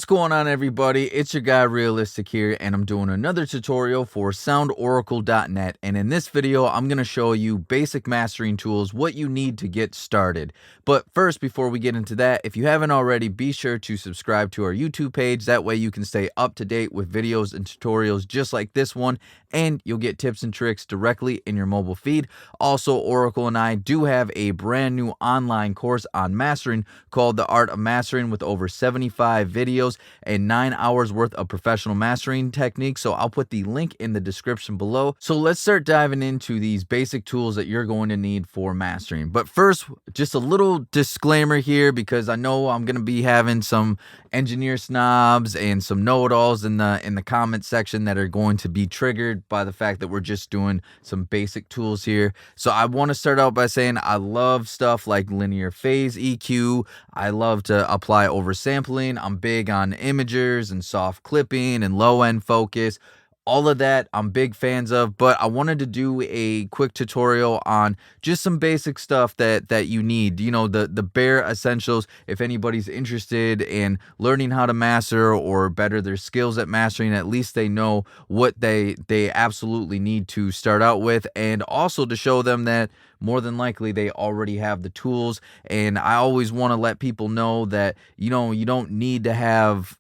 going on, everybody? It's your guy Realistic here, and I'm doing another tutorial for soundoracle.net. And in this video, I'm going to show you basic mastering tools, what you need to get started. But first, before we get into that, if you haven't already, be sure to subscribe to our YouTube page. That way you can stay up to date with videos and tutorials just like this one, and you'll get tips and tricks directly in your mobile feed. Also, Oracle and I do have a brand new online course on mastering called The Art of Mastering, with over 75 videos and 9 hours worth of professional mastering techniques. So I'll put the link in the description below. So let's start diving into these basic tools that you're going to need for mastering. But first, just a little disclaimer here, because I know I'm going to be having some engineer snobs and some know-it-alls in the comment section that are going to be triggered by the fact that we're just doing some basic tools here. So I want to start out by saying I love stuff like linear phase EQ. I love to apply oversampling. I'm big on imagers and soft clipping and low end focus. All of that I'm big fans of, but I wanted to do a quick tutorial on just some basic stuff that you need, you know, the bare essentials. If anybody's interested in learning how to master or better their skills at mastering, at least they know what they absolutely need to start out with, and also to show them that more than likely they already have the tools. And I always want to let people know that, you know, you don't need to have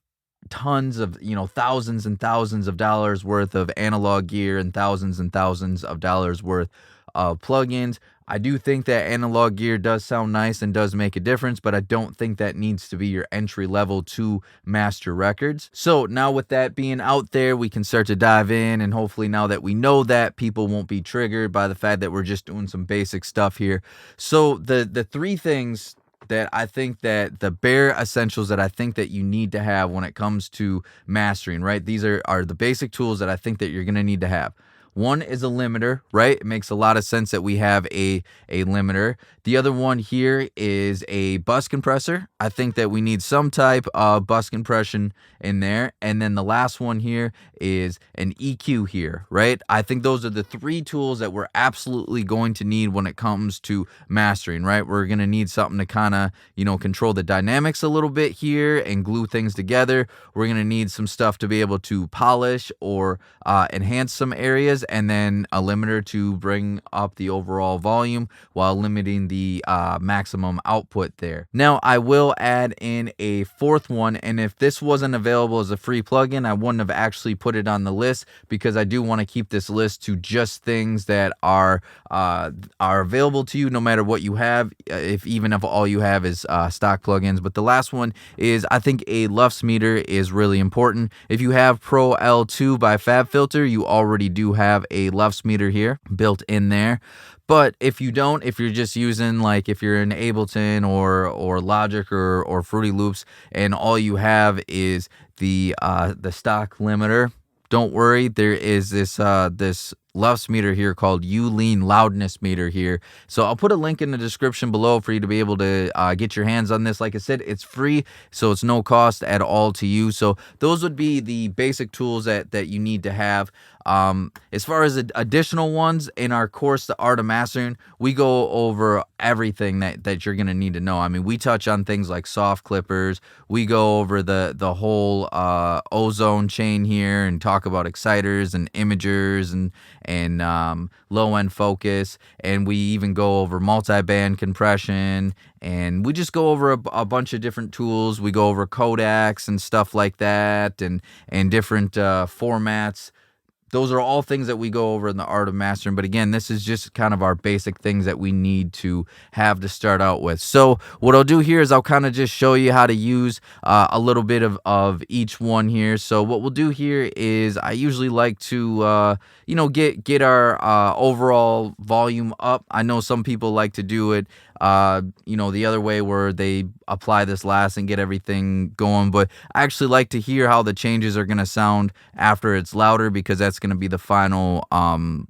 tons of, you know, thousands and thousands of dollars worth of analog gear and thousands of dollars worth of plugins. I do think that analog gear does sound nice and does make a difference, but I don't think that needs to be your entry level to master records. So now with that being out there, we can start to dive in, and hopefully now that we know that, people won't be triggered by the fact that we're just doing some basic stuff here. So the three things that I think that the bare essentials that I think that you need to have when it comes to mastering, right? These are the basic tools that I think that you're going to need to have. One is a limiter, right? It makes a lot of sense that we have a limiter. The other one here is a bus compressor. I think that we need some type of bus compression in there. And then the last one here is an EQ here, right? I think those are the three tools that we're absolutely going to need when it comes to mastering, right? We're going to need something to kind of, you know, control the dynamics a little bit here and glue things together. We're going to need some stuff to be able to polish or enhance some areas, and then a limiter to bring up the overall volume while limiting the maximum output there. Now, I will add in a fourth one, and if this wasn't available as a free plugin, I wouldn't have actually put it on the list, because I do want to keep this list to just things that are available to you no matter what you have, even if all you have is stock plugins. But the last one is, I think a LUFS meter is really important. If you have Pro L2 by FabFilter, you already do have a LUFS meter here built in there. But if you don't, if you're just using, like, if you're in Ableton or Logic or Fruity Loops, and all you have is the stock limiter, don't worry. There is this LUFS meter here called U-Lean loudness meter here. So I'll put a link in the description below for you to be able to get your hands on this. Like I said, it's free, so it's no cost at all to you. So those would be the basic tools that you need to have. As far as additional ones in our course, The Art of Mastering, we go over everything that you're going to need to know. I mean, we touch on things like soft clippers. We go over the whole ozone chain here and talk about exciters and imagers and low end focus. And we even go over multi-band compression, and we just go over a bunch of different tools. We go over codecs and stuff like that, and different formats. Those are all things that we go over in The Art of Mastering. But again, this is just kind of our basic things that we need to have to start out with. So what I'll do here is I'll kind of just show you how to use a little bit of each one here. So what we'll do here is I usually like to, you know, get our overall volume up. I know some people like to do it, you know, the other way, where they apply this last and get everything going. But I actually like to hear how the changes are going to sound after it's louder, because that's going to be the final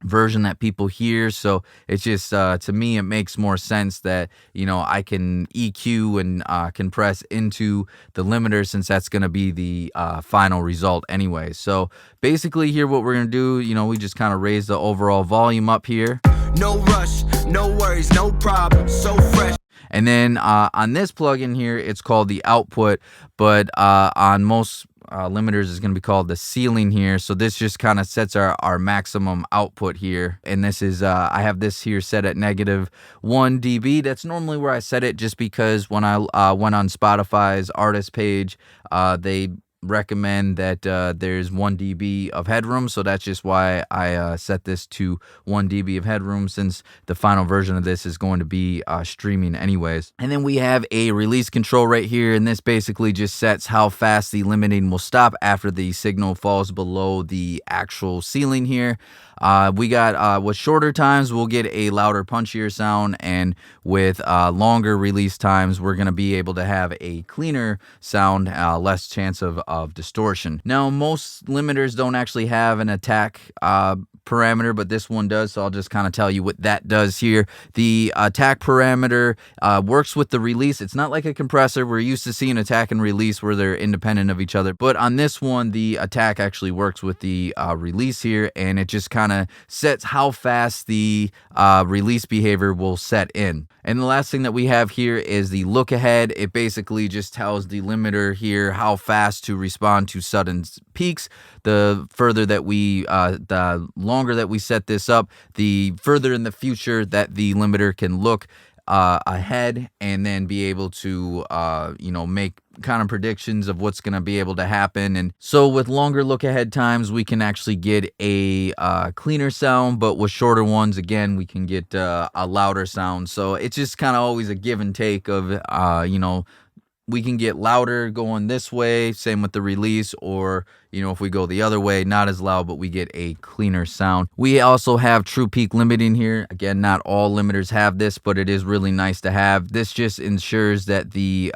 version that people hear. So it's just, to me, it makes more sense that, you know, I can EQ and compress into the limiter, since that's going to be the final result anyway. So basically here, what we're going to do, you know, we just kind of raise the overall volume up here. No rush, no worries, no problem, so fresh. And then on this plugin here, it's called the output, but on most limiters is going to be called the ceiling here. So this just kind of sets our maximum output here. And this is, I have this here set at -1 dB. That's normally where I set it, just because when I went on Spotify's artist page, they recommend that there's 1 dB of headroom, so that's just why I set this to 1 dB of headroom, since the final version of this is going to be streaming anyways. And then we have a release control right here, and this basically just sets how fast the limiting will stop after the signal falls below the actual ceiling here. We got with shorter times, we'll get a louder, punchier sound, and with longer release times, we're going to be able to have a cleaner sound, less chance of distortion. Now, most limiters don't actually have an attack parameter, but this one does, so I'll just kind of tell you what that does here. The attack parameter works with the release. It's not like a compressor. We're used to seeing attack and release where they're independent of each other, but on this one, the attack actually works with the release here, and it just kind of sets how fast the release behavior will set in. And the last thing that we have here is the look ahead. It basically just tells the limiter here how fast to respond to sudden peaks. The further that we, the longer that we set this up, the further in the future that the limiter can look ahead, and then be able to, make kind of predictions of what's going to be able to happen. And so with longer look ahead times, we can actually get a cleaner sound, but with shorter ones, again, we can get a louder sound. So it's just kind of always a give and take of, we can get louder going this way, same with the release, or, if we go the other way, not as loud, but we get a cleaner sound. We also have true peak limiting here. Again, not all limiters have this, but it is really nice to have. This just ensures that the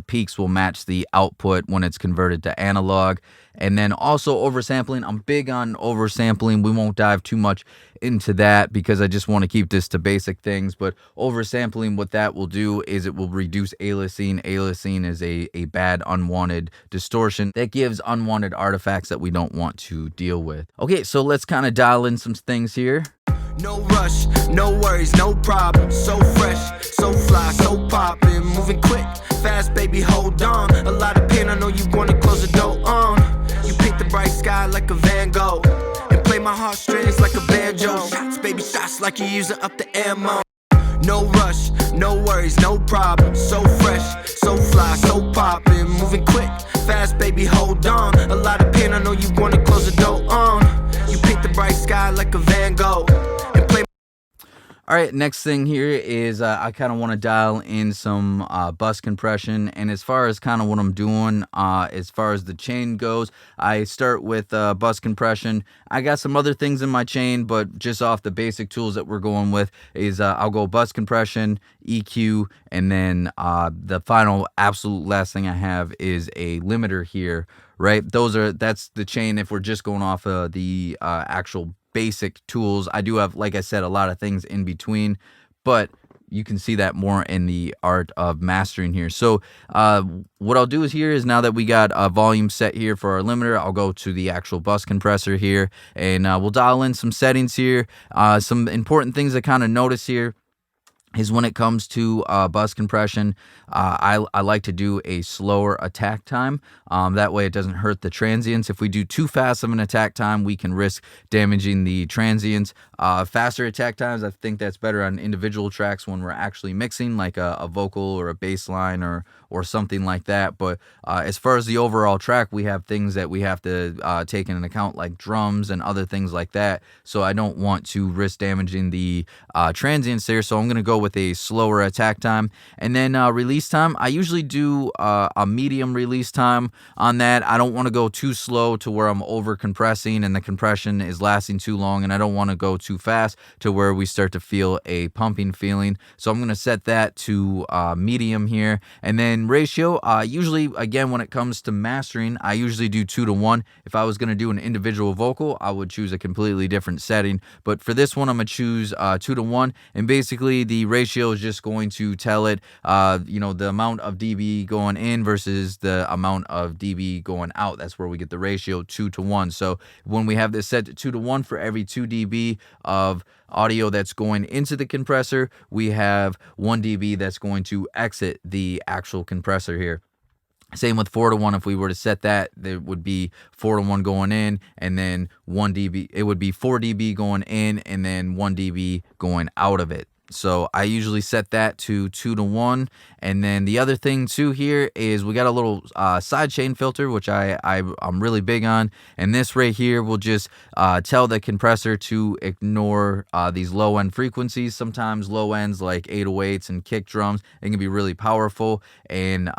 peaks will match the output when it's converted to analog. And then also oversampling. I'm big on oversampling. We won't dive too much into that because I just want to keep this to basic things. But oversampling, what that will do is it will reduce aliasing. Aliasing is a bad unwanted distortion that gives unwanted artifacts that we don't want to deal with. Okay, so let's kind of dial in some things here. No rush, no worries, no problem. So fresh, so fly, so poppin'. Moving quick, fast, baby, hold on. A lot of pain, I know you wanna close the door on. You paint the bright sky like a Van Gogh, and play my heartstrings like a banjo. Shots, baby, shots like you're using up the ammo. No rush, no worries, no problem. So fresh, so fly, so poppin'. Moving quick, fast, baby, hold on. A lot of pain, I know you wanna close the door on. You paint the bright sky like a Van Gogh, and play. All right, next thing here is I kind of want to dial in some bus compression. And as far as kind of what I'm doing, as far as the chain goes, I start with bus compression. I got some other things in my chain, but just off the basic tools that we're going with is I'll go bus compression, EQ, and then the final absolute last thing I have is a limiter here, right? That's the chain if we're just going off of the actual basic tools. I do have, like I said, a lot of things in between, but you can see that more in the art of mastering here. So what I'll do is here is, now that we got a volume set here for our limiter, I'll go to the actual bus compressor here, and we'll dial in some settings here. Some important things to kind of notice here is when it comes to bus compression, I like to do a slower attack time. That way it doesn't hurt the transients. If we do too fast of an attack time, we can risk damaging the transients. Faster attack times, I think that's better on individual tracks when we're actually mixing, like a vocal or a bass line or something like that. But as far as the overall track, we have things that we have to take into account, like drums and other things like that. So I don't want to risk damaging the transients there. So I'm going to go with a slower attack time. And then release time, I usually do a medium release time on that. I don't want to go too slow to where I'm over compressing and the compression is lasting too long, and I don't want to go too fast to where we start to feel a pumping feeling. So I'm going to set that to medium here. And then ratio, usually, again, when it comes to mastering, I usually do 2:1. If I was going to do an individual vocal, I would choose a completely different setting. But for this one, I'm going to choose 2:1. And basically, the ratio is just going to tell it, the amount of dB going in versus the amount of dB going out. That's where we get the ratio 2-to-1. So when we have this set to 2-to-1, for every 2 dB of audio that's going into the compressor, we have 1 dB that's going to exit the actual compressor here. Same with 4-to-1. If we were to set that, there would be 4-to-1 going in, and then 1 dB. It would be 4 dB going in, and then 1 dB going out of it. So I usually set that to 2-to-1. And then the other thing too here is we got a little sidechain filter, which I'm really big on. And this right here will just tell the compressor to ignore these low end frequencies. Sometimes low ends like 808s and kick drums, it can be really powerful. And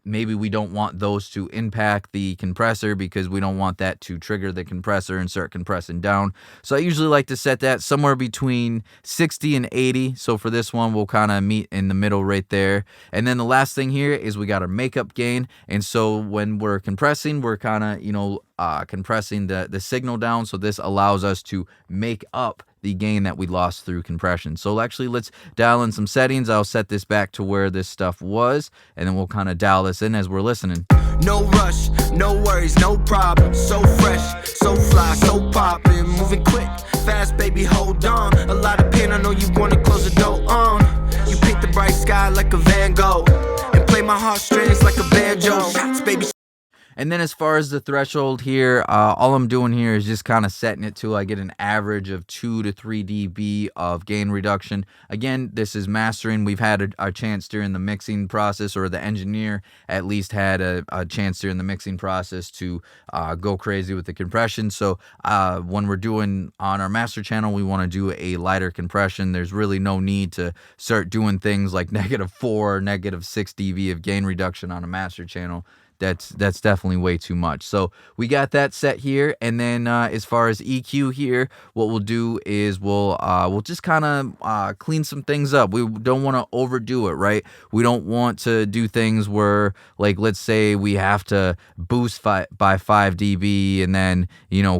maybe we don't want those to impact the compressor because we don't want that to trigger the compressor and start compressing down. So I usually like to set that somewhere between 60 and 80. So for this one, we'll kind of meet in the middle right there. And then the last thing here is we got our makeup gain. And so when we're compressing, we're kind of, compressing the signal down. So this allows us to make up the gain that we lost through compression. So actually, let's dial in some settings. I'll set this back to where this stuff was, and then we'll kind of dial this in as we're listening. No rush, no worries, no problem. So fresh, so fly, so poppin', moving quick, fast, baby, hold on. A lot of pain, I know you wanna close the door on. You paint the bright sky like a Van Gogh, and play my heartstrings like a banjo. Shots, baby. And then as far as the threshold here, all I'm doing here is just kind of setting it to I get an average of 2 to 3 dB of gain reduction. Again, this is mastering. We've had a chance during the mixing process, or the engineer at least had a chance during the mixing process to go crazy with the compression. So when we're doing on our master channel, we want to do a lighter compression. There's really no need to start doing things like -4, -6 dB of gain reduction on a master channel. That's definitely way too much. So we got that set here. And then as far as EQ here, what we'll do is we'll just kind of clean some things up. We don't want to overdo it, right? We don't want to do things where, like, let's say we have to boost by 5 dB and then,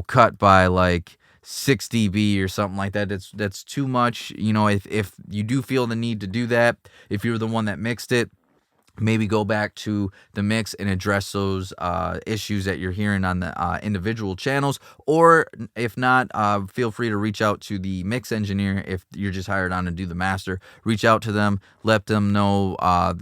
cut by like 6 dB or something like that. That's too much. If you do feel the need to do that, if you're the one that mixed it, maybe go back to the mix and address those issues that you're hearing on the individual channels. Or if not, feel free to reach out to the mix engineer. If you're just hired on to do the master, reach out to them, let them know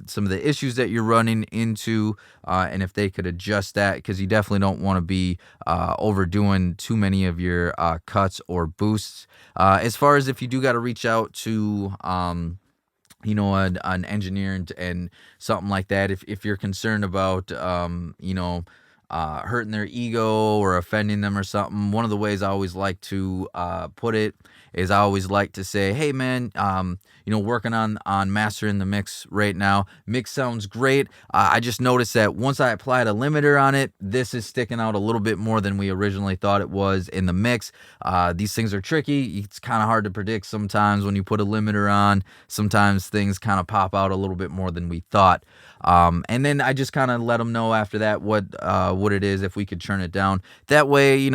some of the issues that you're running into, and if they could adjust that, because you definitely don't want to be overdoing too many of your cuts or boosts. As far as if you do got to reach out to an engineer and something like that, if you're concerned about hurting their ego or offending them or something, one of the ways I always like to put it is I always like to say, hey man, working on mastering the mix right now. Mix sounds great. I just noticed that once I applied a limiter on it, this is sticking out a little bit more than we originally thought it was in the mix. These things are tricky. It's kind of hard to predict sometimes when you put a limiter on. Sometimes things kind of pop out a little bit more than we thought. And then I just kind of let them know after that what it is, if we could turn it down. That way,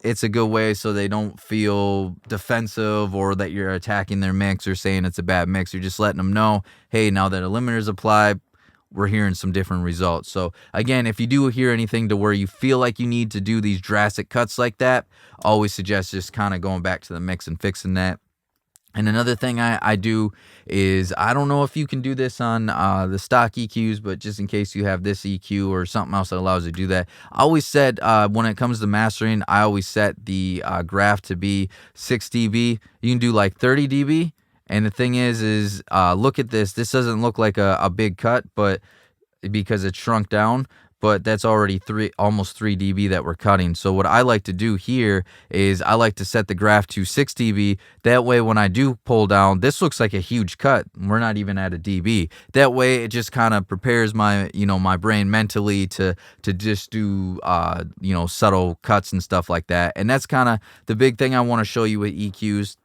it's a good way so they don't feel defensive or that you're attacking their mix or saying it's a bad mix. You're just letting them know, hey, now that a limiter's applied, we're hearing some different results. So again, if you do hear anything to where you feel like you need to do these drastic cuts like that, always suggest just kind of going back to the mix and fixing that. And another thing I do is, I don't know if you can do this on the stock EQs, but just in case you have this EQ or something else that allows you to do that, I always set, when it comes to mastering, I always set the graph to be 6 dB. You can do like 30 dB. And the thing is look at this. This doesn't look like a big cut, but because it's shrunk down. But that's already almost 3 dB that we're cutting. So what I like to do here is I like to set the graph to 6 dB. That way, when I do pull down, this looks like a huge cut. We're not even at a dB. That way, it just kind of prepares my brain mentally to just do subtle cuts and stuff like that. And that's kind of the big thing I want to show you with EQs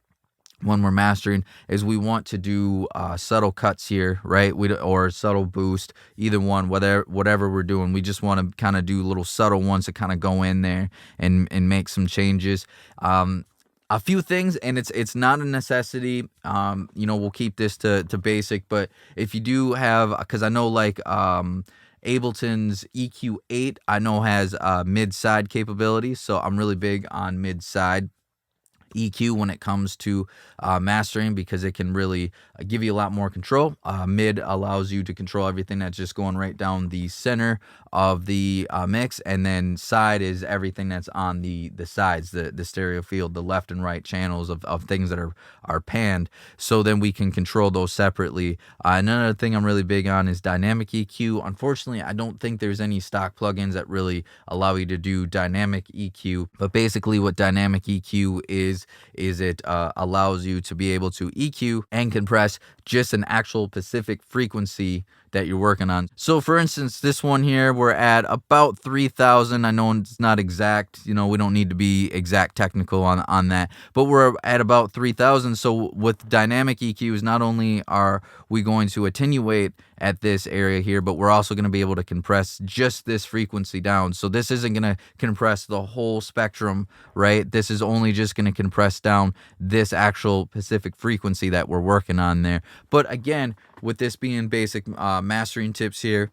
when we're mastering, is we want to do subtle cuts here, right? Or subtle boost, either one, whatever we're doing. We just want to kind of do little subtle ones to kind of go in there and make some changes. a few things, and it's not a necessity. We'll keep this to basic, but if you do have, because I know like Ableton's EQ8 I know has mid-side capability, so I'm really big on mid-side EQ when it comes to mastering, because it can really give you a lot more control. Mid allows you to control everything that's just going right down the center of the mix, and then side is everything that's on the sides, the stereo field, the left and right channels of things that are panned, so then we can control those separately. Another thing I'm really big on is dynamic EQ. Unfortunately, I don't think there's any stock plugins that really allow you to do dynamic EQ, but basically what dynamic EQ is it allows you to be able to EQ and compress just an actual specific frequency that you're working on. So for instance, this one here, we're at about 3,000. I know it's not exact, we don't need to be exact technical on that, but we're at about 3,000. So with dynamic EQs, not only are we going to attenuate at this area here, but we're also going to be able to compress just this frequency down. So this isn't going to compress the whole spectrum, right? This is only just going to compress down this actual specific frequency that we're working on there. But again, with this being basic mastering tips here,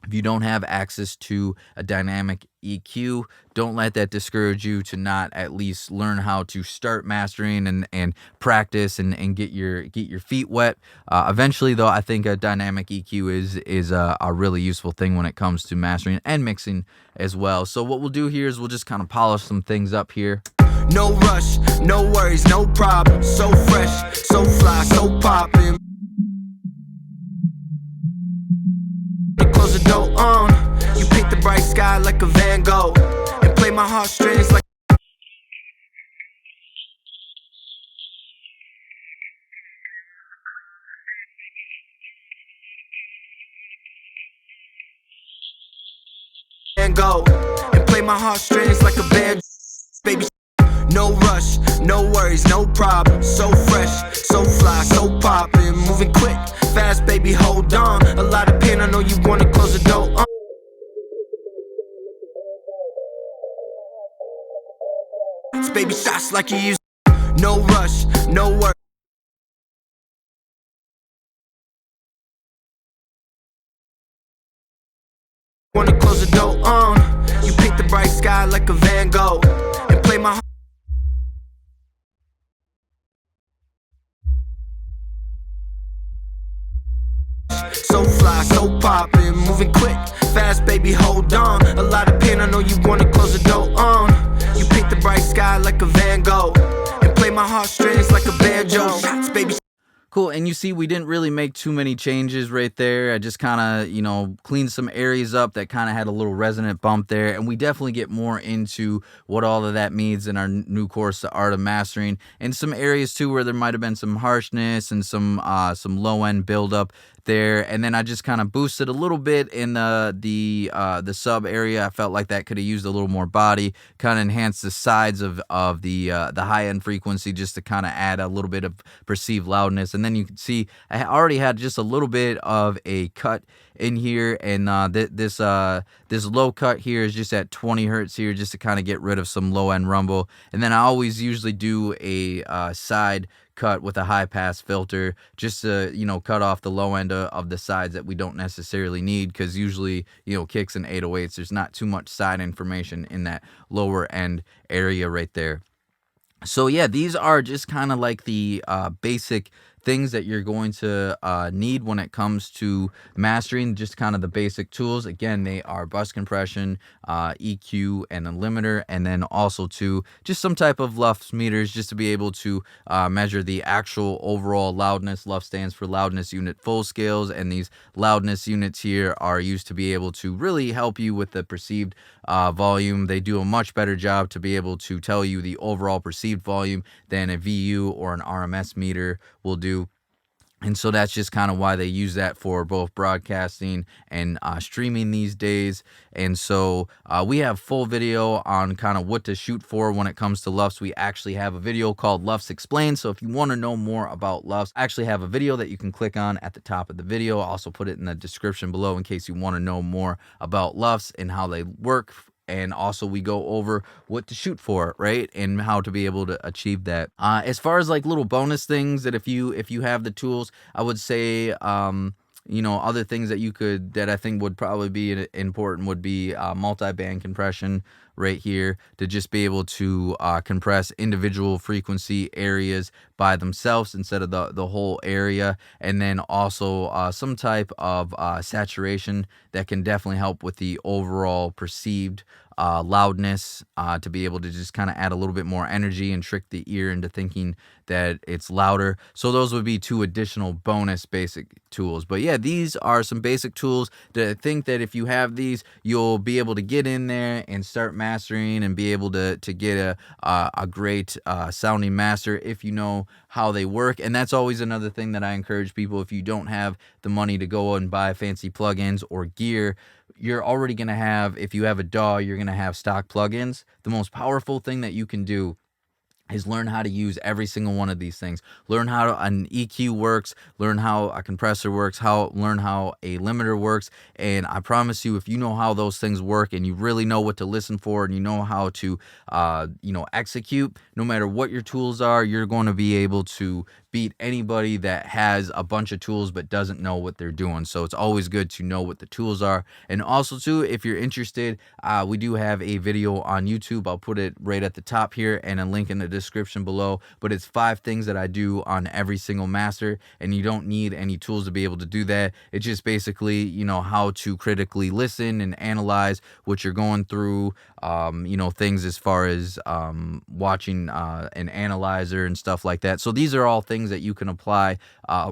if you don't have access to a dynamic EQ, don't let that discourage you to not at least learn how to start mastering and practice and get your feet wet. Eventually, though, I think a dynamic EQ is a really useful thing when it comes to mastering and mixing as well. So what we'll do here is we'll just kind of polish some things up here. No rush, no worries, no problem. So fresh, so fly, so poppin'. Close the door on. You paint the bright sky like a Van Gogh and play my heartstrings like Van Gogh and play my heartstrings like a band, baby. No rush, no worries, no problem. So fresh, so fly, so poppin'. Moving quick, fast, baby, hold on. A lot of pain, I know you wanna close the door on. It's baby shots like you used. No rush, no worries. Wanna close the door on. You paint the bright sky like a Van Gogh and play my so fly, so poppin', moving quick, fast, baby, hold on. A lot of pain, I know you wanna close the door on. You paint the bright sky like a Van Gogh and play my heartstrings like a banjo. Shots, baby. Cool, and you see we didn't really make too many changes right there. I just kind of, cleaned some areas up that kind of had a little resonant bump there, and we definitely get more into what all of that means in our new course, The Art of Mastering, and some areas too where there might have been some harshness and some low-end buildup there, and then I just kind of boosted a little bit in the sub area. I felt like that could have used a little more body, kind of enhance the sides of the high-end frequency just to kind of add a little bit of perceived loudness. And then you can see I already had just a little bit of a cut in here, and this low cut here is just at 20 hertz here, just to kind of get rid of some low-end rumble. And then I always usually do a side cut with a high pass filter just to cut off the low end of the sides that we don't necessarily need, because usually kicks and 808s, there's not too much side information in that lower end area right there. So yeah, these are just kind of like the basic things that you're going to need when it comes to mastering, just kind of the basic tools. Again, they are bus compression, EQ, and a limiter, and then also to just some type of LUFS meters just to be able to measure the actual overall loudness. LUF stands for loudness unit full scales, and these loudness units here are used to be able to really help you with the perceived volume. They do a much better job to be able to tell you the overall perceived volume than a VU or an RMS meter will do. And so that's just kind of why they use that for both broadcasting and streaming these days. And so we have full video on kind of what to shoot for when it comes to LUFS. We actually have a video called LUFS Explained. So if you want to know more about LUFS, I actually have a video that you can click on at the top of the video. I'll also put it in the description below in case you want to know more about LUFS and how they work and also we go over what to shoot for, right, and how to be able to achieve that. As far as like little bonus things that if you have the tools, I would say other things that I think would probably be important would be multi-band compression right here, to just be able to compress individual frequency areas by themselves instead of the whole area. And then also some type of saturation that can definitely help with the overall perceived loudness, to be able to just kind of add a little bit more energy and trick the ear into thinking that it's louder. So those would be two additional bonus basic tools. But yeah, these are some basic tools that I think that if you have these, you'll be able to get in there and start mastering and be able to get a great sounding master if you know how they work. And that's always another thing that I encourage people: if you don't have the money to go and buy fancy plugins or gear, you're already going to have, if you have a DAW, you're going to have stock plugins. The most powerful thing that you can do is learn how to use every single one of these things. Learn how an EQ works, learn how a compressor works, learn how a limiter works. And I promise you, if you know how those things work and you really know what to listen for and you know how to execute, no matter what your tools are, you're going to be able to beat anybody that has a bunch of tools but doesn't know what they're doing. So it's always good to know what the tools are. And also too, if you're interested, we do have a video on YouTube. I'll put it right at the top here and a link in the description below. But it's 5 things that I do on every single master, and you don't need any tools to be able to do that. It's just basically, how to critically listen and analyze what you're going through, things as far as watching an analyzer and stuff like that. So these are all things that you can apply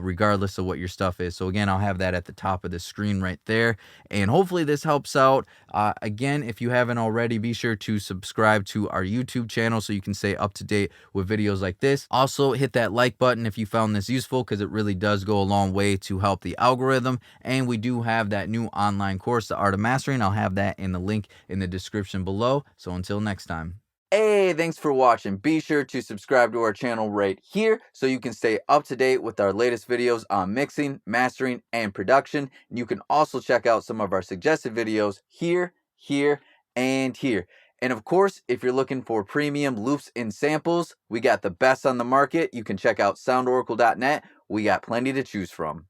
regardless of what your stuff is. So again, I'll have that at the top of the screen right there. And hopefully this helps out. Again, if you haven't already, be sure to subscribe to our YouTube channel so you can stay up to date with videos like this. Also, hit that like button if you found this useful, because it really does go a long way to help the algorithm. And we do have that new online course, The Art of Mastering. I'll have that in the link in the description below. So until next time. Hey, thanks for watching. Be sure to subscribe to our channel right here so you can stay up to date with our latest videos on mixing, mastering, and production. And you can also check out some of our suggested videos here, and here. And of course, if you're looking for premium loops and samples, we got the best on the market. You can check out soundoracle.net. We got plenty to choose from.